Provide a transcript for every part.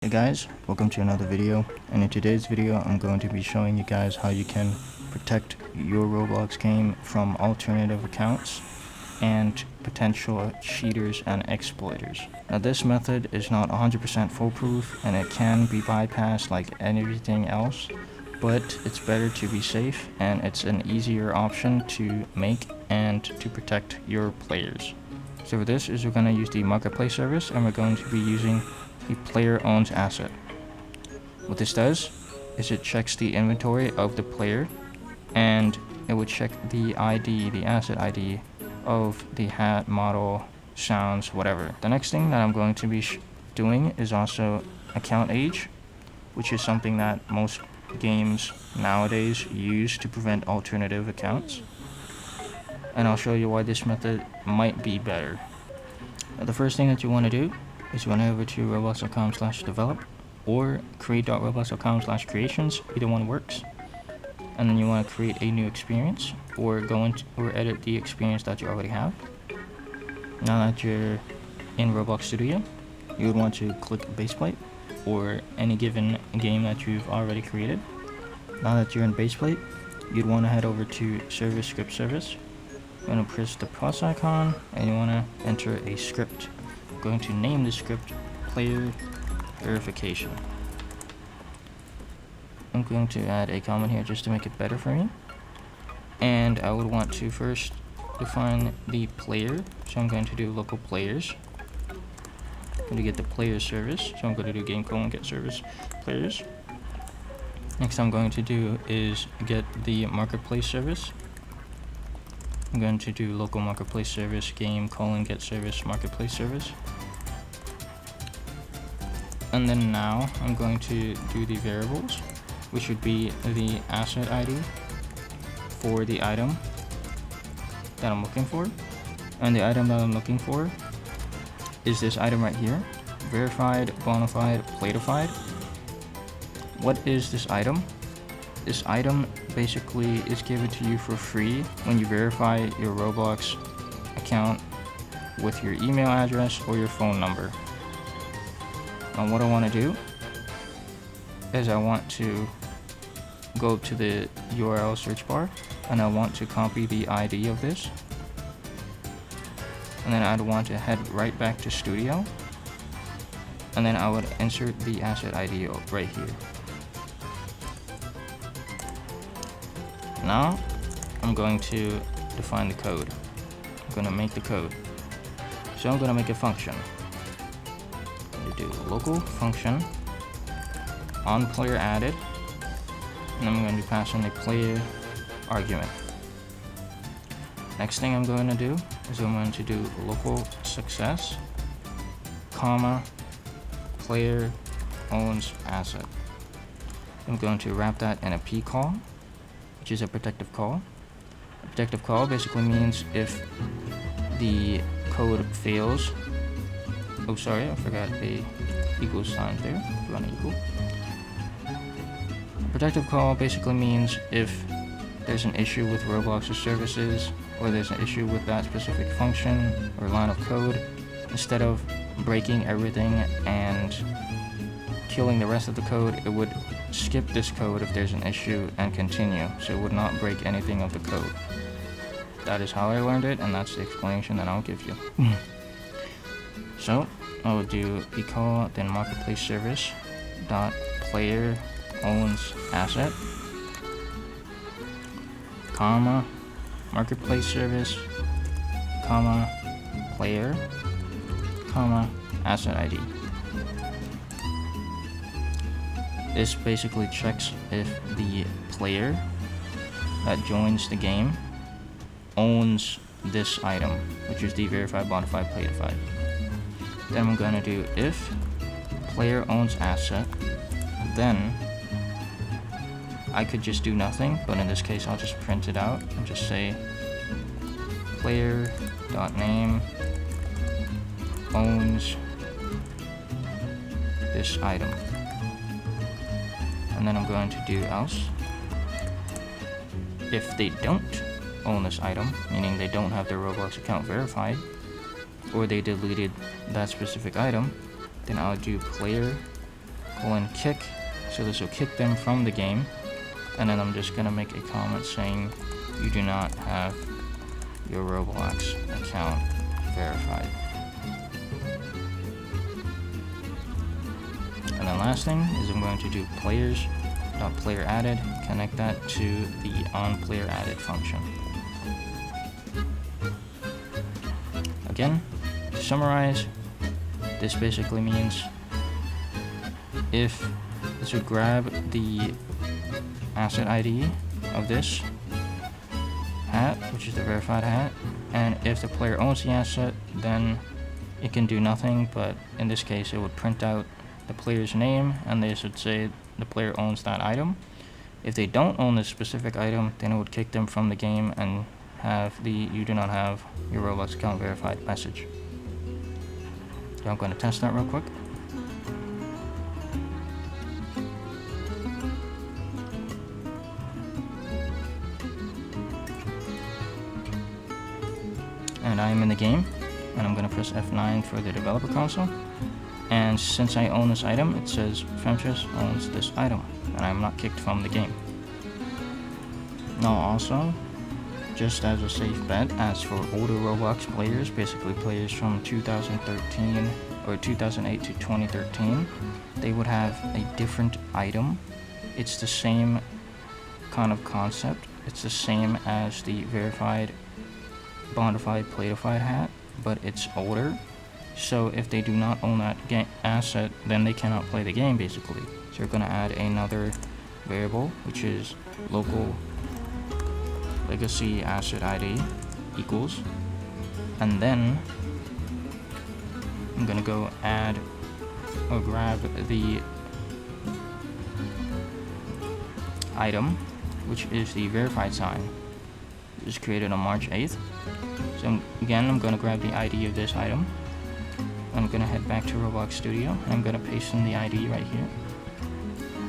Hey guys, welcome to another video, and in today's video I'm going to be showing you guys how you can protect your Roblox game from alternative accounts and potential cheaters and exploiters. Now this method is not 100% foolproof and it can be bypassed like everything else, but it's better to be safe and it's an easier option to make and to protect your players. So for this we're going to use the marketplace service, and we're going to be using the player owns asset. What this does is it checks the inventory of the player, and it would check the ID, the asset ID of the hat, model, sounds, whatever. The next thing that I'm going to be doing is also AccountAge, which is something that most games nowadays use to prevent alternative accounts. And I'll show you why this method might be better. Now, the first thing that you want to do is run over to roblox.com/develop or create.roblox.com/creations. Either one works. And then you want to create a new experience or go into or edit the experience that you already have. Now that you're in Roblox Studio, you would want to click Baseplate or any given game that you've already created. Now that you're in Baseplate, you'd want to head over to Service Script Service. You're going to press the plus icon and you want to enter a script. I'm going to name the script Player Verification. I'm going to add a comment here just to make it better for me. And I would want to first define the player. So I'm going to do local players. I'm going to get the player service. So I'm going to do game::get service players. Next I'm going to do is get the marketplace service. I'm going to do local marketplace service game::get service marketplace service. And then now I'm going to do the variables, which would be the asset ID for the item that I'm looking for. And the item that I'm looking for is this item right here, verified, bonafide, platified. What is this item? This item basically is given to you for free when you verify your Roblox account with your email address or your phone number. And what I want to do is I want to go to the URL search bar and I want to copy the ID of this. And then I'd want to head right back to Studio. And then I would insert the asset ID right here. Now I'm going to define the code. I'm going to make the code. So I'm going to make a function. I'm going to do local function on player added, and I'm going to pass in a player argument. Next thing I'm going to do is I'm going to do local success, comma, player owns asset. I'm going to wrap that in a p call, which is a protective call. A protective call basically means if the code fails. Oh, sorry, I forgot the equal sign there. If you want an equal. A protective call basically means if there's an issue with Roblox's services, or there's an issue with that specific function or line of code, instead of breaking everything and killing the rest of the code, it would skip this code if there's an issue and continue, so it would not break anything of the code. That is how I learned it, and that's the explanation that I'll give you. So I will do equal then marketplace service dot player owns asset, comma, marketplace service, comma, player, comma, asset ID. This basically checks if the player that joins the game owns this item, which is the verified, bonafide, platified. Then I'm going to do if player owns asset, then I could just do nothing, but in this case I'll just print it out and just say player.name owns this item. And then I'm going to do else. If they don't own this item, meaning they don't have their Roblox account verified, or they deleted that specific item, then I'll do player :kick, so this will kick them from the game, and then I'm just gonna make a comment saying you do not have your Roblox account verified. And then last thing is I'm going to do players.playerAdded, connect that to the onPlayerAdded function. Again, to summarize, this basically means if this would grab the asset ID of this hat, which is the verified hat, and if the player owns the asset, then it can do nothing, but in this case it would print out the player's name and this would say the player owns that item. If they don't own this specific item, then it would kick them from the game and have the "you do not have your Roblox account verified" message. So I'm going to test that real quick. And I am in the game, and I'm going to press F9 for the developer console. And since I own this item, it says Femtress owns this item, and I'm not kicked from the game. Now also, just as a safe bet, as for older Roblox players, basically players from 2013 or 2008 to 2013, they would have a different item. It's the same kind of concept. It's the same as the verified, bonafide, platified hat, but it's older. So if they do not own that asset, then they cannot play the game basically. So we're going to add another variable, which is local legacy asset ID equals, and then I'm going to go add or grab the item, which is the verified sign. It was created on March 8th. So again, I'm going to grab the ID of this item. I'm going to head back to Roblox Studio, and I'm going to paste in the ID right here.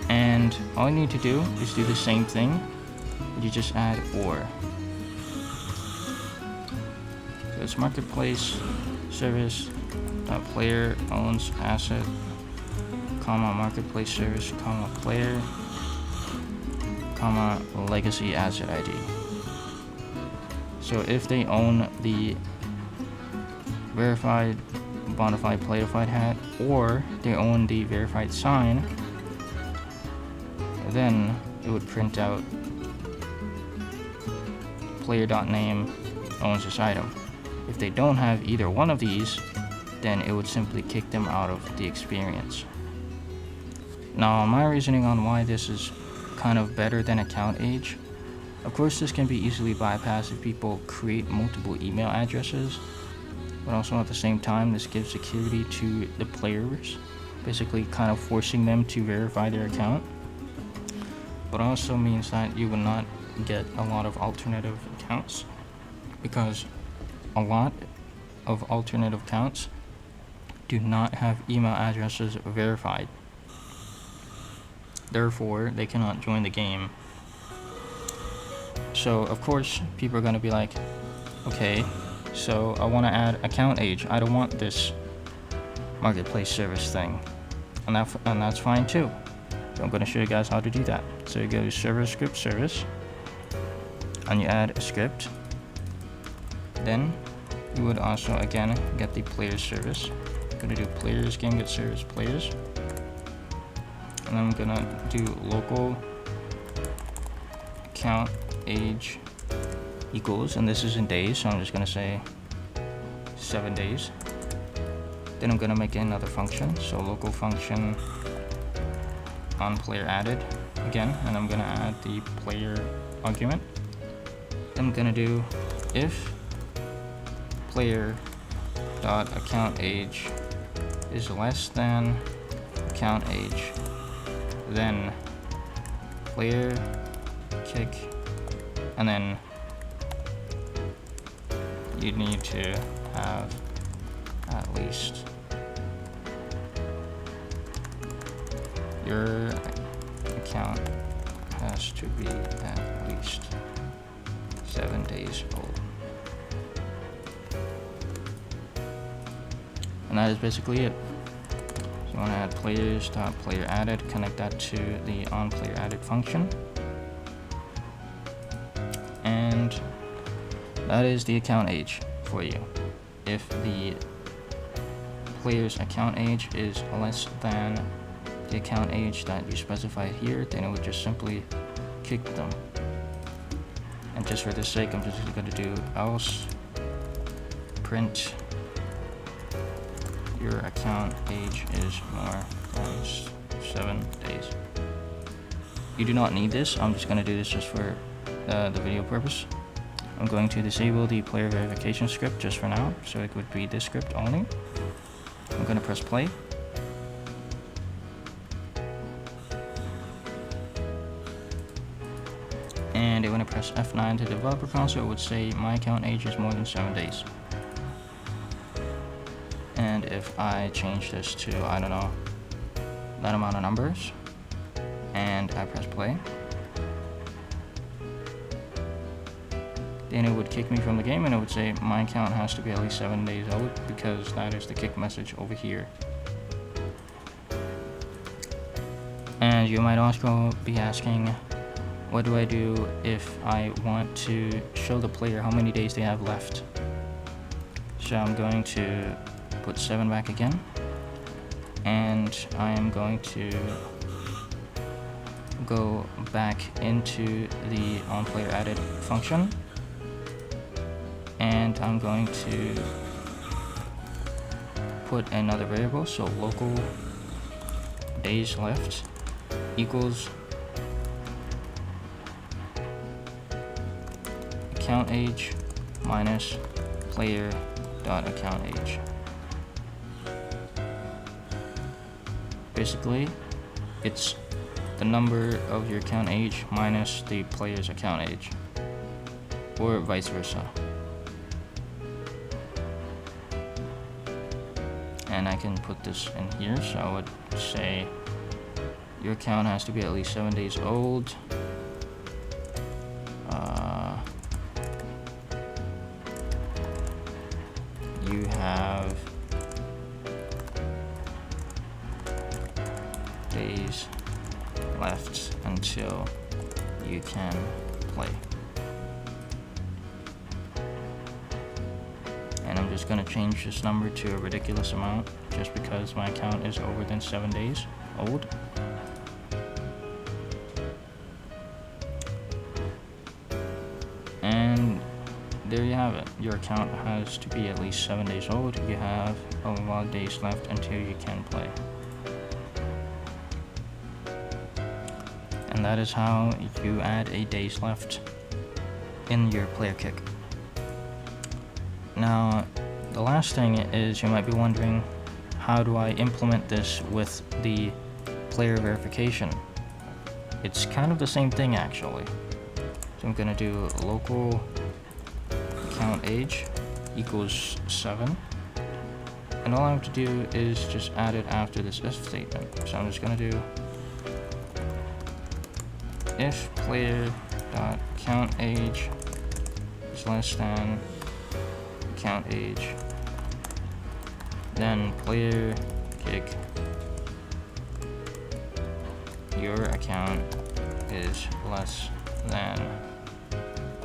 And all I need to do is do the same thing, but you just add OR. So it's marketplace service player owns asset, comma marketplace service, comma player, comma legacy asset ID. So if they own the verified, bonafide, platified hat, or they own the verified sign, then it would print out player.name owns this item. If they don't have either one of these, then it would simply kick them out of the experience. Now, my reasoning on why this is kind of better than AccountAge, of course this can be easily bypassed if people create multiple email addresses, but also at the same time this gives security to the players, basically kind of forcing them to verify their account, but also means that you will not get a lot of alternative accounts, because a lot of alternative accounts do not have email addresses verified. Therefore, they cannot join the game. So of course people are going to be like, okay, so I want to add AccountAge. I don't want this marketplace service thing, and that's fine too. So I'm going to show you guys how to do that. So you go to server script service, and you add a script. Then you would also again get the player service. I'm going to do players game get service players, and I'm going to do local AccountAge equals, and this is in days, so I'm just going to say 7 days. Then I'm going to make another function, so local function on player added again, and I'm going to add the player argument. Then I'm going to do if player.AccountAge is less than AccountAge, then player kick, and then you need to have at least your account has to be at least 7 days old. And that is basically it. So you want to add players.playerAdded, connect that to the onPlayerAdded function. And that is the account age for you. If the player's account age is less than the account age that you specified here, then it would just simply kick them. And just for this sake, I'm just going to do else print your account age is more than 7 days. You do not need this. I'm just going to do this just for the video purpose. I'm going to disable the player verification script just for now, so it would be this script only. I'm going to press play. And when I press F9 to the developer console, it would say my account age is more than 7 days. And if I change this to, I don't know, that amount of numbers, and I press play, then it would kick me from the game and it would say my account has to be at least 7 days old, because that is the kick message over here. And you might also be asking, what do I do if I want to show the player how many days they have left? So I'm going to put 7 back again, and I am going to go back into the onPlayerAdded function, and I'm going to put another variable, so local days left equals account age minus player.accountAge. Basically, it's the number of your account age minus the player's account age, or vice versa. And I can put this in here, so I would say your account has to be at least 7 days old. You have days left until you can play. And I'm just going to change this number to a ridiculous amount just because my account is over than 7 days old. And there you have it. Your account has to be at least 7 days old. You have a lot of days left until you can play. And that is how you add a days left in your player kick. Now, the last thing is, you might be wondering, how do I implement this with the player verification? It's kind of the same thing actually. So I'm gonna do local account age equals 7, and all I have to do is just add it after this if statement. So I'm just gonna do if player.accountAge is less than account age, then player kick your account is less than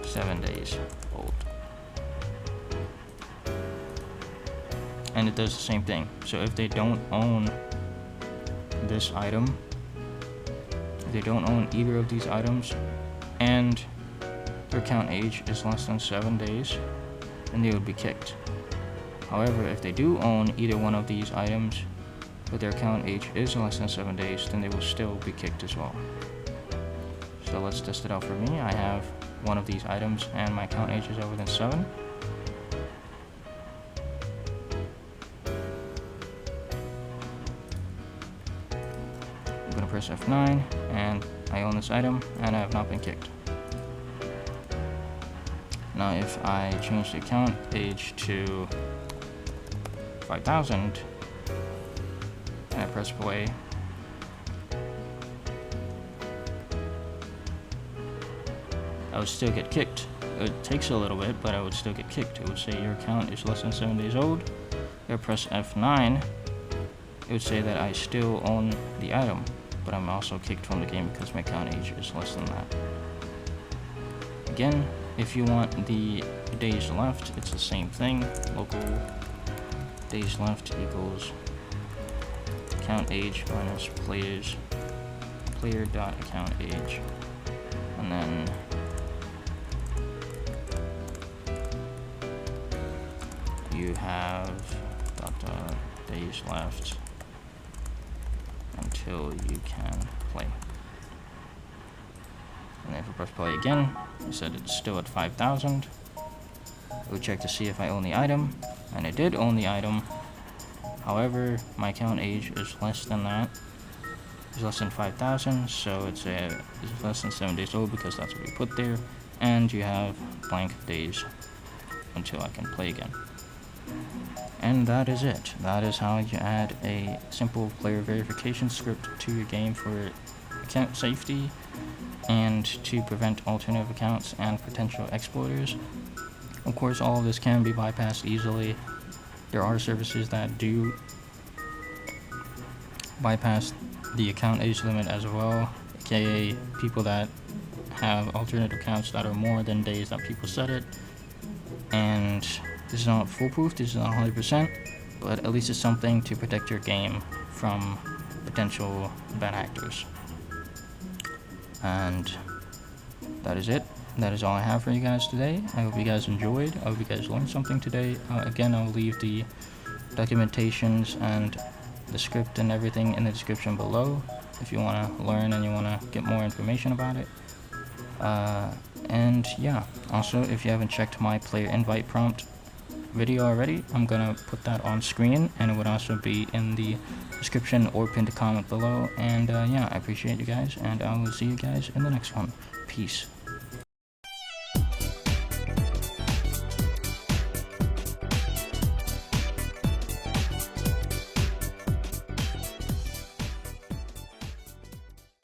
7 days old. And it does the same thing. So if they don't own this item, if they don't own either of these items, and their account age is less than 7 days, then they would be kicked. However, if they do own either one of these items, but their account age is less than 7 days, then they will still be kicked as well. So let's test it out for me. I have one of these items and my account age is over than 7. I'm gonna press F9, and I own this item and I have not been kicked. Now if I change the account age to 5,000 and I press play, I would still get kicked. It takes a little bit, but I would still get kicked. It would say your account is less than 7 days old. I press F9, it would say that I still own the item, but I'm also kicked from the game because my account age is less than that. Again, if you want the days left, it's the same thing. Local days left equals account age minus player.accountAge, and then you have days left until you can play. And then if I press play again, I said it's still at 5,000. It would check to see if I own the item, and I did own the item. However, my account age is less than that. It's less than 5,000, so it's less than 7 days old because that's what we put there. And you have blank days until I can play again. And that is it. That is how you add a simple player verification script to your game for account safety and to prevent alternative accounts and potential exploiters. Of course, all of this can be bypassed easily. There are services that do bypass the account age limit as well, aka people that have alternative accounts that are more than days that people set it. And this is not foolproof, this is not 100%, but at least it's something to protect your game from potential bad actors. And that is it. That is all I have for you guys today. I hope you guys enjoyed. I hope you guys learned something today. Again, I'll leave the documentations and the script and everything in the description below if you want to learn and you want to get more information about it. And yeah, also if you haven't checked my player invite prompt video already, I'm gonna put that on screen, and it would also be in the description or pinned comment below. And yeah, I appreciate you guys, and I will see you guys in the next one. Peace.